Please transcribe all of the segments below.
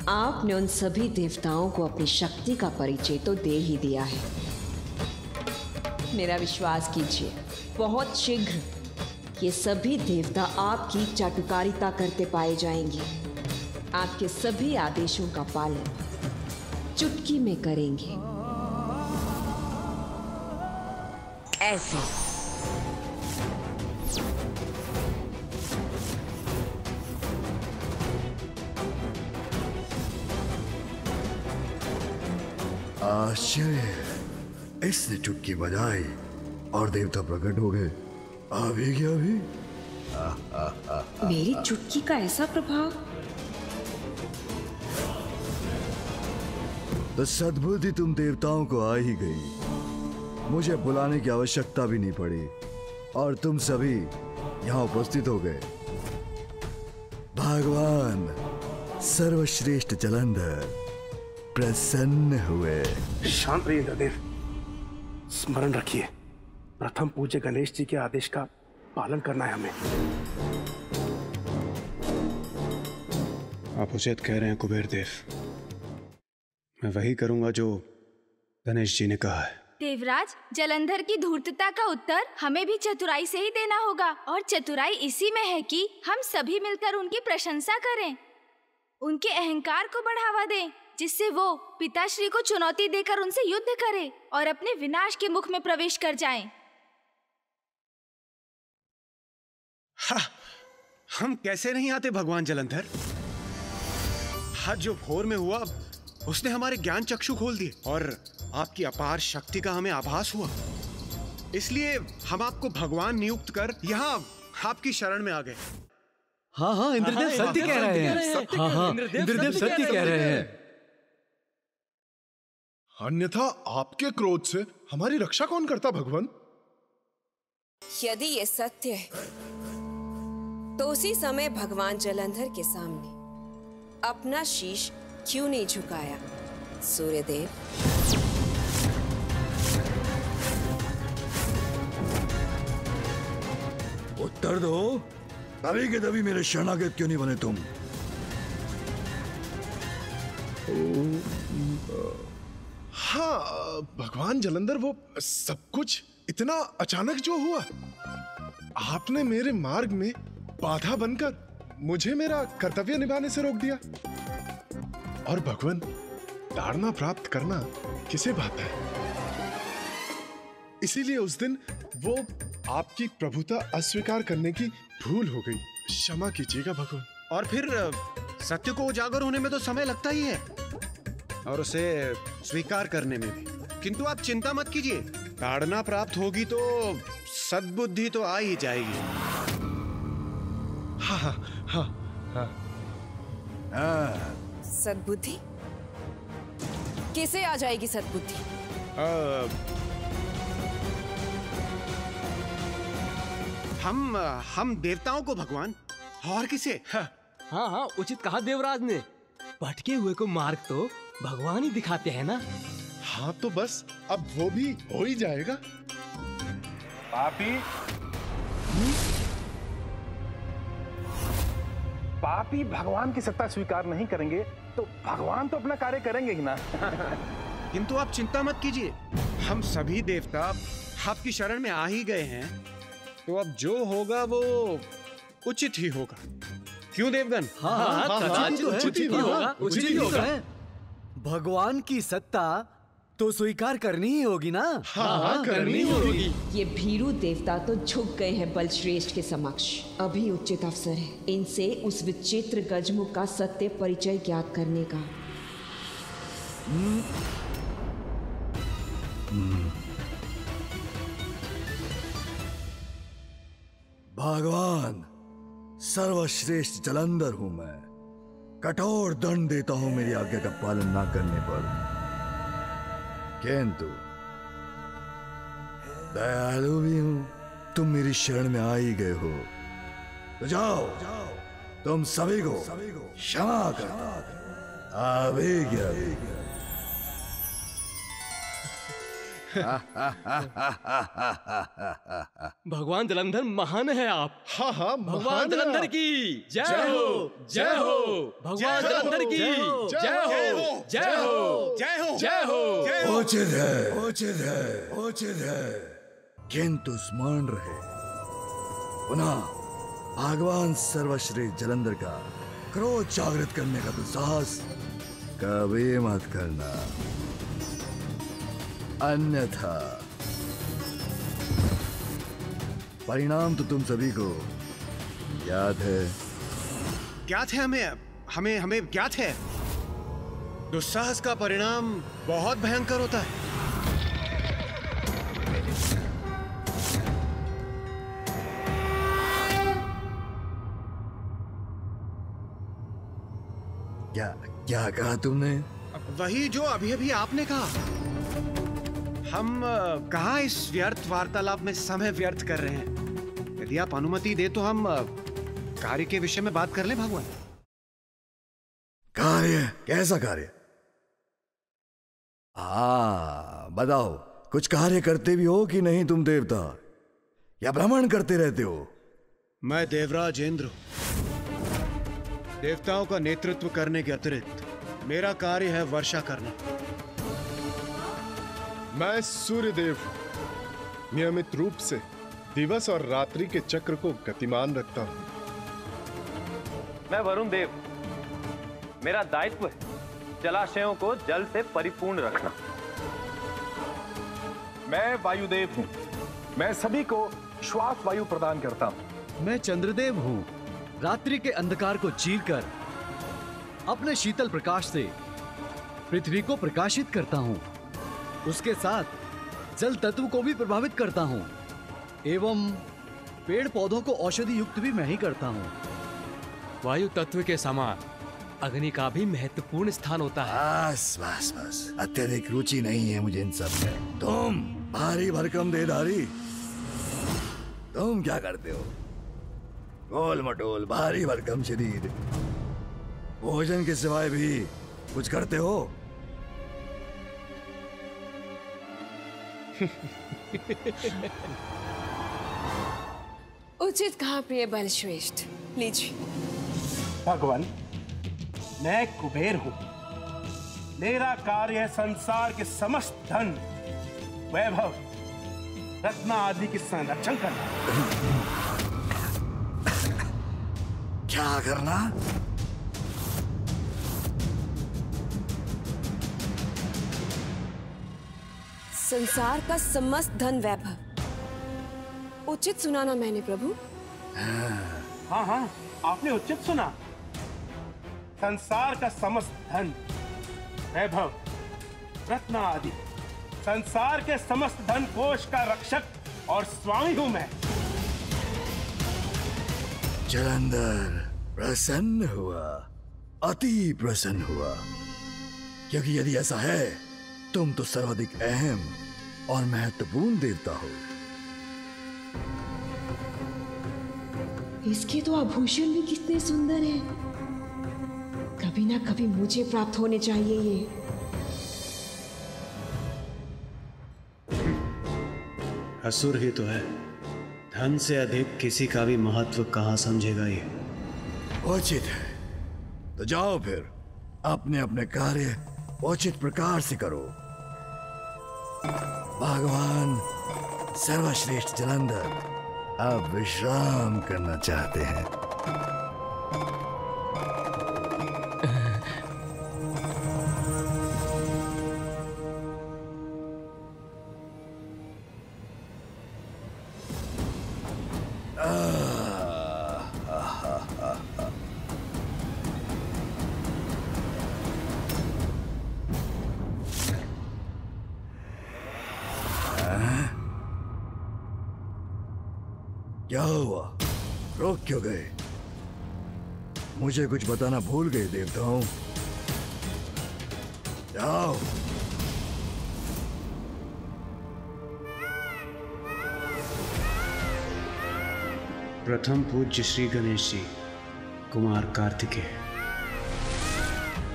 आपने उन सभी देवताओं को अपनी शक्ति का परिचय तो दे ही दिया है। मेरा विश्वास कीजिए, बहुत शीघ्र ये सभी देवता आपकी चाटुकारिता करते पाए जाएंगे। आपके सभी आदेशों का पालन चुटकी में करेंगे। ऐसे आश्चर्य, इसने चुटकी बजाई और देवता प्रकट हो गए। आ भी गया अभी। मेरी चुटकी का ऐसा प्रभाव। तो सद्बुद्धि तुम देवताओं को आ ही गई। मुझे बुलाने की आवश्यकता भी नहीं पड़ी और तुम सभी यहाँ उपस्थित हो गए। भगवान सर्वश्रेष्ठ जलंधर प्रसन्न हुए। शांत रहिए इंद्रदेव। स्मरण रखिए, प्रथम पूज्य गणेश जी के आदेश का पालन करना है हमें। आप उचित कह रहे हैं कुबेर देव। मैं वही करूंगा जो गणेश जी ने कहा है। देवराज, जलंधर की धूर्तता का उत्तर हमें भी चतुराई से ही देना होगा, और चतुराई इसी में है कि हम सभी मिलकर उनकी प्रशंसा करें, उनके अहंकार को बढ़ावा दें, जिससे वो पिताश्री को चुनौती देकर उनसे युद्ध करे और अपने विनाश के मुख में प्रवेश कर जाएं। हम कैसे नहीं आते भगवान जलंधर। आज जो भोर में हुआ उसने हमारे ज्ञान चक्षु खोल दिए और आपकी अपार शक्ति का हमें आभास हुआ। इसलिए हम आपको भगवान नियुक्त कर यहाँ आपकी शरण में आ गए। हाँ हाँ, इंद्रदेव सत्य कह रहे हैं। हाँ हाँ, इंद्रदेव सत्य कह रहे हैं। अन्यथा आपके क्रोध से हमारी रक्षा कौन करता भगवान? यदि ये सत्य है तो उसी समय भगवान जलंधर के सामने अपना शीश क्यों नहीं झुकाया सूर्यदेव? उत्तर दो, तभी के तभी मेरे शरणागत क्यों नहीं बने तुम? हाँ भगवान जलंधर, वो सब कुछ इतना अचानक जो हुआ, आपने मेरे मार्ग में बाधा बनकर मुझे मेरा कर्तव्य निभाने से रोक दिया। और भगवान, ताड़ना प्राप्त करना किसे भाता है? इसीलिए उस दिन वो आपकी प्रभुता अस्वीकार करने की भूल हो गई। क्षमा कीजिएगा भगवान। और फिर सत्य को उजागर होने में तो समय लगता ही है और उसे स्वीकार करने में भी। किंतु आप चिंता मत कीजिए, ताड़ना प्राप्त होगी तो सद्बुद्धि तो आ ही जाएगी। हाँ हाँ हाँ हाँ। सद्बुद्धि किसे आ जाएगी सद्बुद्धि? हम देवताओं को भगवान, और किसे? हाँ हाँ, उचित कहा देवराज ने। भटके हुए को मार्ग तो भगवान ही दिखाते हैं ना। हाँ तो बस अब वो भी हो ही जाएगा। पापी भगवान की सत्ता स्वीकार नहीं करेंगे तो भगवान तो अपना कार्य करेंगे ही ना। किंतु आप चिंता मत कीजिए, हम सभी देवता आपकी शरण में आ ही गए हैं, तो अब जो होगा वो उचित ही होगा। क्यों देवगण? हाँ, उचित ही होगा। भगवान की सत्ता तो स्वीकार करनी ही होगी ना। हाँ, करनी होगी। ये भीरू देवता तो झुक गए हैं बलश्रेष्ठ के समक्ष। अभी उचित अवसर है इनसे उस विचित्र गजमुख का सत्य परिचय ज्ञात करने का। भगवान, सर्वश्रेष्ठ जलंधर हूं मैं। कठोर दंड देता हूं मेरी आज्ञा का पालन ना करने पर, किंतु दयालु भी हूं। तुम मेरी शरण में आ ही गए हो तो जाओ, तुम सभी को क्षमा करता। भगवान जलंधर महान है आप। हाँ हाँ, भगवान जलंधर की जय हो, जय हो। भगवान जलंधर की जय हो, जय हो, जय हो, जय हो। उचित है, उचित है, उचित है, किंतु स्मरण रहे पुनः भगवान सर्वश्रेष्ठ जलंधर का क्रोध जागृत करने का दुस्साहस कभी मत करना, अन्यथा परिणाम तो तुम सभी को याद है। ज्ञात है हमें ज्ञात है। दुस्साहस का परिणाम बहुत भयंकर होता है। क्या कहा तुमने? वही जो अभी अभी आपने कहा। हम कहाँ इस व्यर्थ वार्तालाप में समय व्यर्थ कर रहे हैं। यदि आप अनुमति दे तो हम कार्य के विषय में बात कर लें भगवान। कार्य? कैसा कार्य? बताओ, कुछ कार्य करते भी हो कि नहीं तुम देवता, या भ्रमण करते रहते हो? मैं देवराज इंद्र हूं। देवताओं का नेतृत्व करने के अतिरिक्त मेरा कार्य है वर्षा करना। मैं सूर्यदेव हूं। नियमित रूप से दिवस और रात्रि के चक्र को गतिमान रखता हूं। मैं वरुण देव, मेरा दायित्व है जलाशयों को जल से परिपूर्ण रखना। मैं वायुदेव हूं, मैं सभी को श्वास वायु प्रदान करता हूं। मैं चंद्रदेव हूं, रात्रि के अंधकार को चीरकर अपने शीतल प्रकाश से पृथ्वी को प्रकाशित करता हूं। उसके साथ जल तत्व को भी प्रभावित करता हूं, एवं पेड़ पौधों को औषधि युक्त भी मैं ही करता हूं। वायु तत्व के समान अग्नि का भी महत्वपूर्ण स्थान होता है। बस बस बस, अत्यधिक रुचि नहीं है मुझे इन सब में। तुम भारी भरकम देहधारी, तुम क्या करते हो? गोल मटोल भारी भरकम शरीर, भोजन के सिवाय भी कुछ करते हो? उचित कहा प्रिय बलश्रेष्ठ। लीजिए। भगवान, मैं कुबेर हूं। मेरा कार्य है संसार के समस्त धन, वैभव, रत्न आदि की संरक्षण करना। क्या करना? संसार का समस्त धन वैभव। उचित सुना ना मैंने प्रभु? हाँ हाँ, आपने उचित सुना। संसार का समस्त धन, वैभव, रत्न आदि, संसार के समस्त धन कोश का रक्षक और स्वामी हूं मैं। जलंधर प्रसन्न हुआ, अति प्रसन्न हुआ, क्योंकि यदि ऐसा है, तुम तो सर्वाधिक अहम और महत्वपूर्ण देवता हो। इसके तो आभूषण भी कितने सुंदर हैं। कभी ना कभी मुझे प्राप्त होने चाहिए ये। असुर ही तो है, धन से अधिक किसी का भी महत्व कहां समझेगा ये। उचित है, तो जाओ फिर अपने अपने कार्य उचित प्रकार से करो। भगवान सर्वश्रेष्ठ जलंधर अब विश्राम करना चाहते हैं। क्या हुआ? रोक क्यों गए? मुझे कुछ बताना भूल गए देवताओं? जाओ। प्रथम पूज्य श्री गणेश जी, कुमार कार्तिकेय।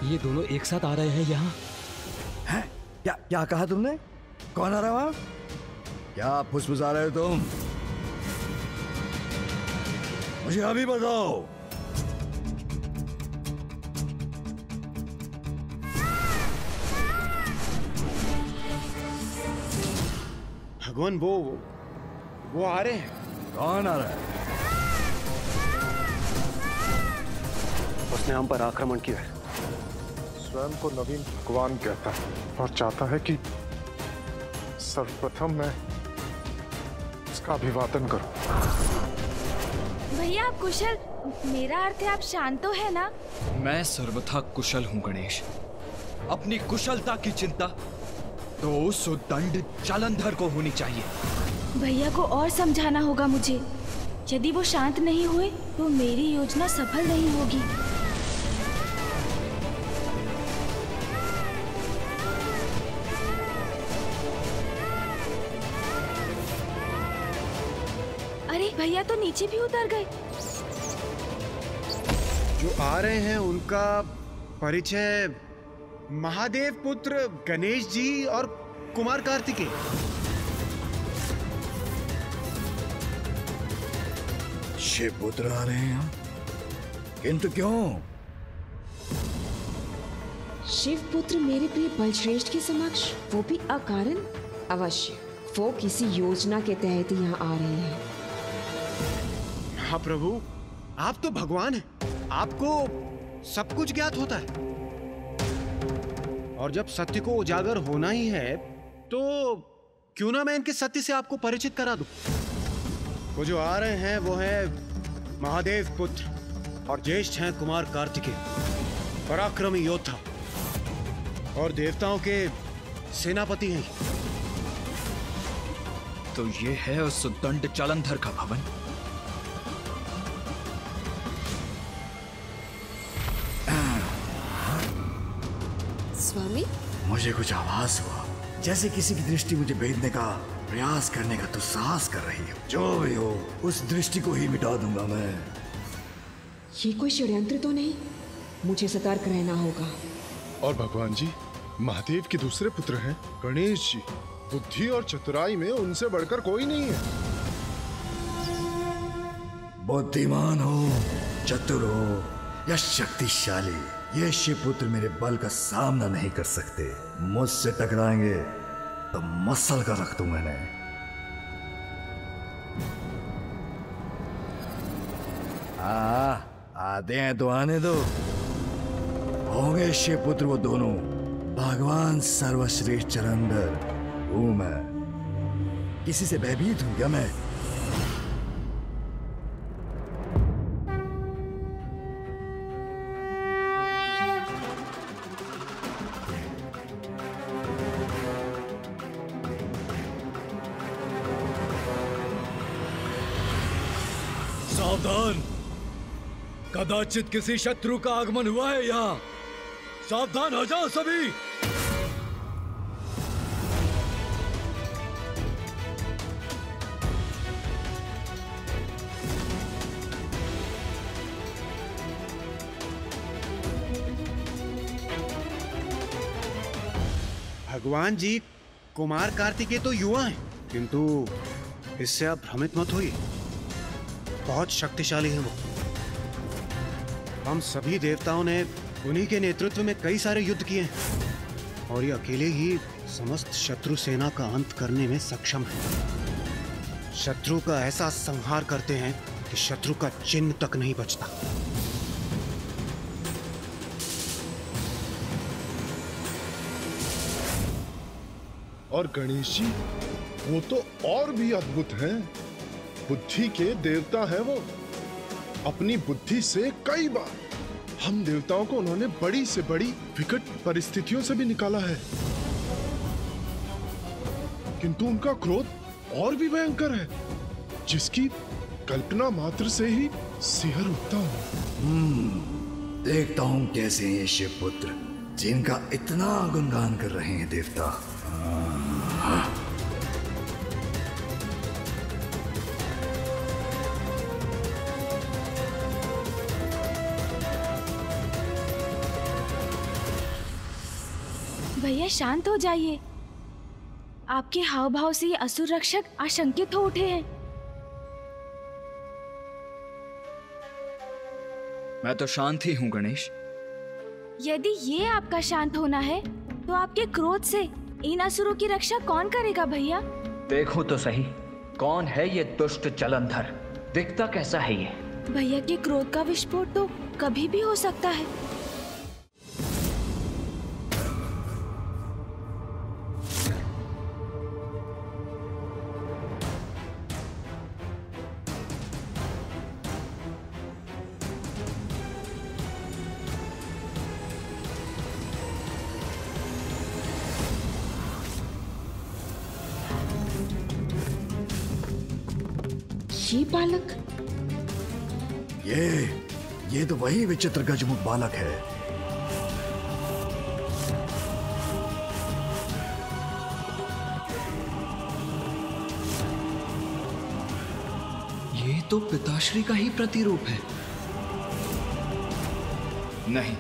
ये दोनों एक साथ आ रहे हैं यहाँ? हैं? क्या क्या कहा तुमने? कौन आ रहा है वहां? क्या फुसफुसा रहे हो तुम? मुझे अभी बताओ। भगवान, वो आ रहे हैं। कौन आ रहा है? उसने हम पर आक्रमण किया है। स्वयं को नवीन भगवान कहता है और चाहता है कि सर्वप्रथम मैं इसका अभिवादन करूं। भैया आप कुशल? मेरा अर्थ है आप शांत तो है ना? मैं सर्वथा कुशल हूँ गणेश। अपनी कुशलता की चिंता तो उस उद्दंड जालंधर को होनी चाहिए। भैया को और समझाना होगा मुझे। यदि वो शांत नहीं हुए तो मेरी योजना सफल नहीं होगी। अरे भैया तो नीचे भी उतर गए। जो आ रहे हैं उनका परिचय महादेव पुत्र गणेश जी और कुमार कार्तिकेय। शिव पुत्र आ रहे हैं, किंतु क्यों? शिव पुत्र मेरे प्रिय बलश्रेष्ठ के समक्ष, वो भी अकारण? अवश्य वो किसी योजना के तहत यहाँ आ रहे हैं। हाँ प्रभु, आप तो भगवान हैं, आपको सब कुछ ज्ञात होता है। और जब सत्य को उजागर होना ही है तो क्यों ना मैं इनके सत्य से आपको परिचित करा दूं। वो जो आ रहे हैं वो है महादेव पुत्र और ज्येष्ठ हैं कुमार कार्तिकेय, पराक्रमी योद्धा और देवताओं के सेनापति हैं। तो ये है उस उद्दंड जालंधर का भवन। स्वामी, मुझे कुछ आभास हुआ, जैसे किसी की दृष्टि मुझे भेदने का प्रयास करने का दुस्साहस कर रही हो। जो भी हो, उस दृष्टि को ही मिटा दूंगा मैं। ये कोई षड्यंत्र तो नहीं? मुझे सतर्क रहना होगा। और भगवान जी, महादेव के दूसरे पुत्र हैं गणेश जी। बुद्धि और चतुराई में उनसे बढ़कर कोई नहीं है। बुद्धिमान हो, चतुर हो या शक्तिशाली, ये शिवपुत्र मेरे बल का सामना नहीं कर सकते। मुझसे टकराएंगे तो मसल कर रख दूं मैंने। आते हैं तो आने दो। होंगे शिवपुत्र वो दोनों, भगवान सर्वश्रेष्ठ जालंधर हूं मैं। किसी से भयभीत हूं क्या मैं? सावधान, कदाचित किसी शत्रु का आगमन हुआ है यहाँ। सावधान हो जाओ सभी। भगवान जी, कुमार कार्तिकेय तो युवा हैं, किंतु इससे आप भ्रमित मत होइए। बहुत शक्तिशाली हैं वो। हम सभी देवताओं ने उन्हीं के नेतृत्व में कई सारे युद्ध किए हैं और ये अकेले ही समस्त शत्रु सेना का अंत करने में सक्षम है। शत्रु का ऐसा संहार करते हैं कि शत्रु का चिन्ह तक नहीं बचता। और गणेश जी, वो तो और भी अद्भुत हैं। बुद्धि के देवता हैं वो। अपनी बुद्धि से कई बार हम देवताओं को उन्होंने बड़ी से बड़ी विकट परिस्थितियों से भी निकाला है, किंतु उनका क्रोध और भी भयंकर है, जिसकी कल्पना मात्र से ही सिहर उठता हूं। देखता हूं कैसे हैं ये शिवपुत्र, जिनका इतना गुणगान कर रहे हैं देवता। भैया शांत हो जाइए। आपके हाव भाव से ये असुर रक्षक आशंकित हो उठे हैं। मैं तो शांत ही हूँ गणेश। यदि ये आपका शांत होना है तो आपके क्रोध से इन असुरों की रक्षा कौन करेगा भैया? देखो तो सही, कौन है ये दुष्ट जलंधर? दिखता कैसा है ये? भैया के क्रोध का विस्फोट तो कभी भी हो सकता है। ये बालक, ये तो वही विचित्र गजमुख बालक है। ये तो पिताश्री का ही प्रतिरूप है। नहीं,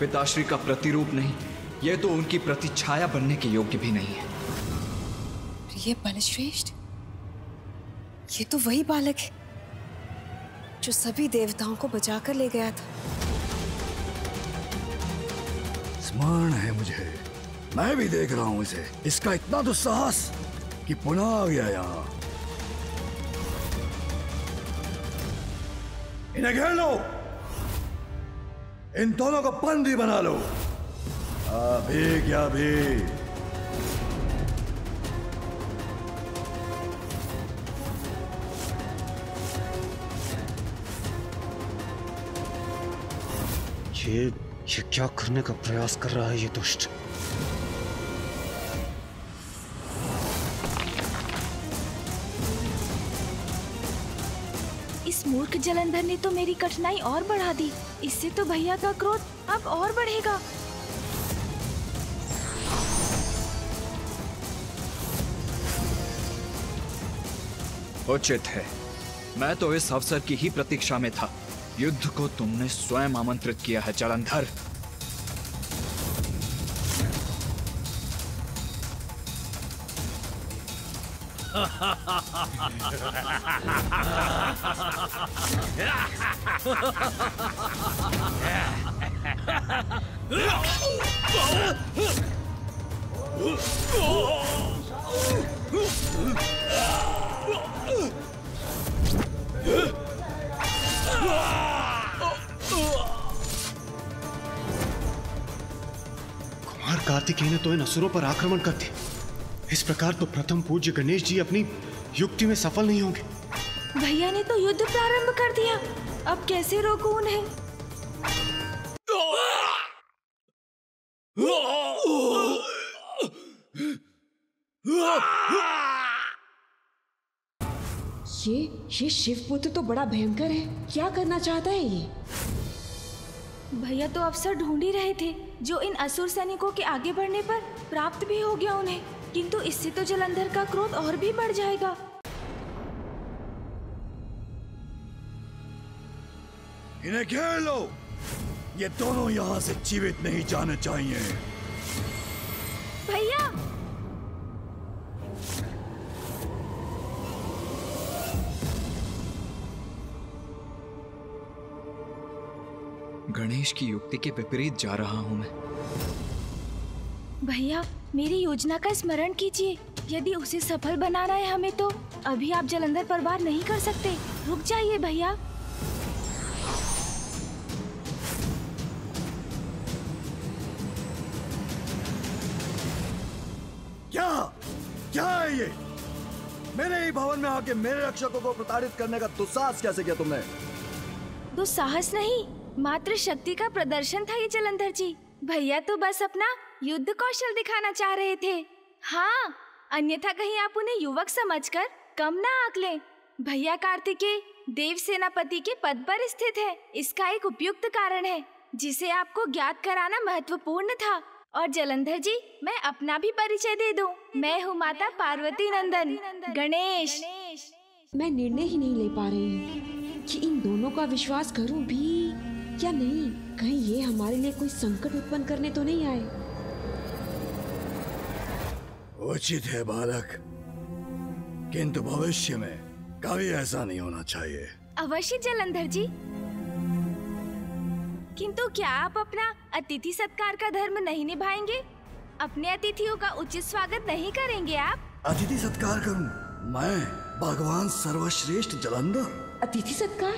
पिताश्री का प्रतिरूप नहीं, ये तो उनकी प्रतिछाया बनने के योग्य भी नहीं है। ये बलश्रेष्ठ, ये तो वही बालक है जो सभी देवताओं को बचाकर ले गया था। स्मरण है मुझे, मैं भी देख रहा हूं इसे। इसका इतना दुस्साहस कि पुनः आ गया यहाँ। इन्हें घेर लो, इन दोनों को बंदी बना लो। अभी क्या भी। ये क्या करने का प्रयास कर रहा है ये दुष्ट? इस मूर्ख जलंधर ने तो मेरी कठिनाई और बढ़ा दी। इससे तो भैया का क्रोध अब और बढ़ेगा। उचित है, मैं तो इस अवसर की ही प्रतीक्षा में था। युद्ध को तुमने स्वयं आमंत्रित किया है जलंधर। कुमार कार्तिकेय ने तो इन असुरों पर आक्रमण कर दिया। इस प्रकार तो प्रथम पूज्य गणेश जी अपनी युक्ति में सफल नहीं होंगे। भैया ने तो युद्ध प्रारंभ कर दिया, अब कैसे रोकूं उन्हें? ये शिवपुत्र तो बड़ा भयंकर है। क्या करना चाहता है ये? भैया तो अवसर ढूंढ ही रहे थे जो इन असुर सैनिकों के आगे बढ़ने पर प्राप्त भी हो गया उन्हें, किंतु इससे तो जलंधर का क्रोध और भी बढ़ जाएगा। इन्हें घेर लो, ये दोनों यहाँ से जीवित नहीं जाने चाहिए। भैया, गणेश की युक्ति के विपरीत जा रहा हूं मैं। भैया मेरी योजना का स्मरण कीजिए। यदि उसे सफल बनाना है हमें, तो अभी आप जलंधर पर वार नहीं कर सकते। रुक जाइए भैया। क्या है ये? मेरे ही भवन में आके मेरे रक्षकों को प्रताड़ित करने का दुस्साहस कैसे किया तुमने? दुस्साहस नहीं, मात्र शक्ति का प्रदर्शन था ये जलंधर जी। भैया तो बस अपना युद्ध कौशल दिखाना चाह रहे थे। हाँ, अन्यथा कहीं आप उन्हें युवक समझकर कम ना आंक लें। भैया कार्तिकेय देव सेनापति के पद पर स्थित है। इसका एक उपयुक्त कारण है जिसे आपको ज्ञात कराना महत्वपूर्ण था। और जलंधर जी, मैं अपना भी परिचय दे दूं। मैं हूँ माता पार्वती नंदन गणेश। मैं निर्णय ही नहीं ले पा रही हूँ कि इन दोनों का विश्वास करूं भी या नहीं। कहीं ये हमारे लिए कोई संकट उत्पन्न करने तो नहीं आए। उचित है बालक, किंतु भविष्य में कभी ऐसा नहीं होना चाहिए। अवश्य जलंधर जी। किंतु क्या आप अपना अतिथि सत्कार का धर्म नहीं निभाएंगे? अपने अतिथियों का उचित स्वागत नहीं करेंगे आप? अतिथि सत्कार करूं? मैं भगवान सर्वश्रेष्ठ जलंधर? अतिथि सत्कार?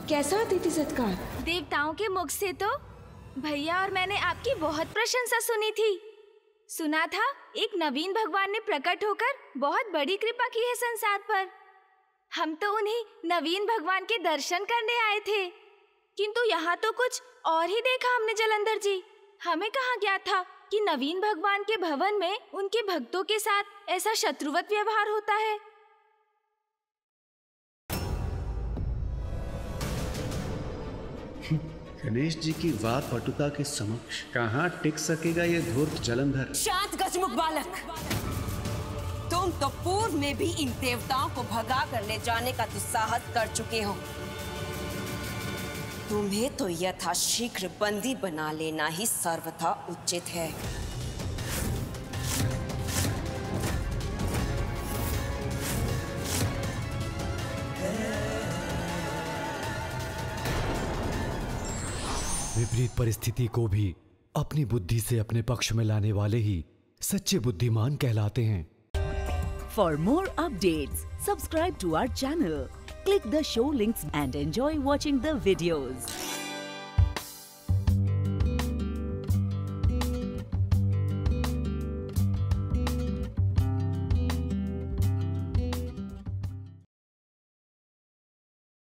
कैसा अतिथि सत्कार? देवताओं के मुख से तो भैया और मैंने आपकी बहुत प्रशंसा सुनी थी। सुना था एक नवीन भगवान ने प्रकट होकर बहुत बड़ी कृपा की है संसार पर। हम तो उन्हीं नवीन भगवान के दर्शन करने आए थे, किंतु यहाँ तो कुछ और ही देखा हमने जलंधर जी। हमें कहाँ ज्ञात था कि नवीन भगवान के भवन में उनके भक्तों के साथ ऐसा शत्रुवत व्यवहार होता है। गणेश जी की वाक पटुता के समक्ष कहाँ टिक सकेगा ये धूर्त जलंधर। शांत गजमुख बालक, तुम तो पूर्व में भी इन देवताओं को भगा कर ले जाने का दुस्साहस कर चुके हो। तुम्हें तो यथाशीघ्र बंदी बना लेना ही सर्वथा उचित है। विपरीत परिस्थिति को भी अपनी बुद्धि से अपने पक्ष में लाने वाले ही सच्चे बुद्धिमान कहलाते हैं। For more updates, subscribe to our channel, click the show links and enjoy watching the videos.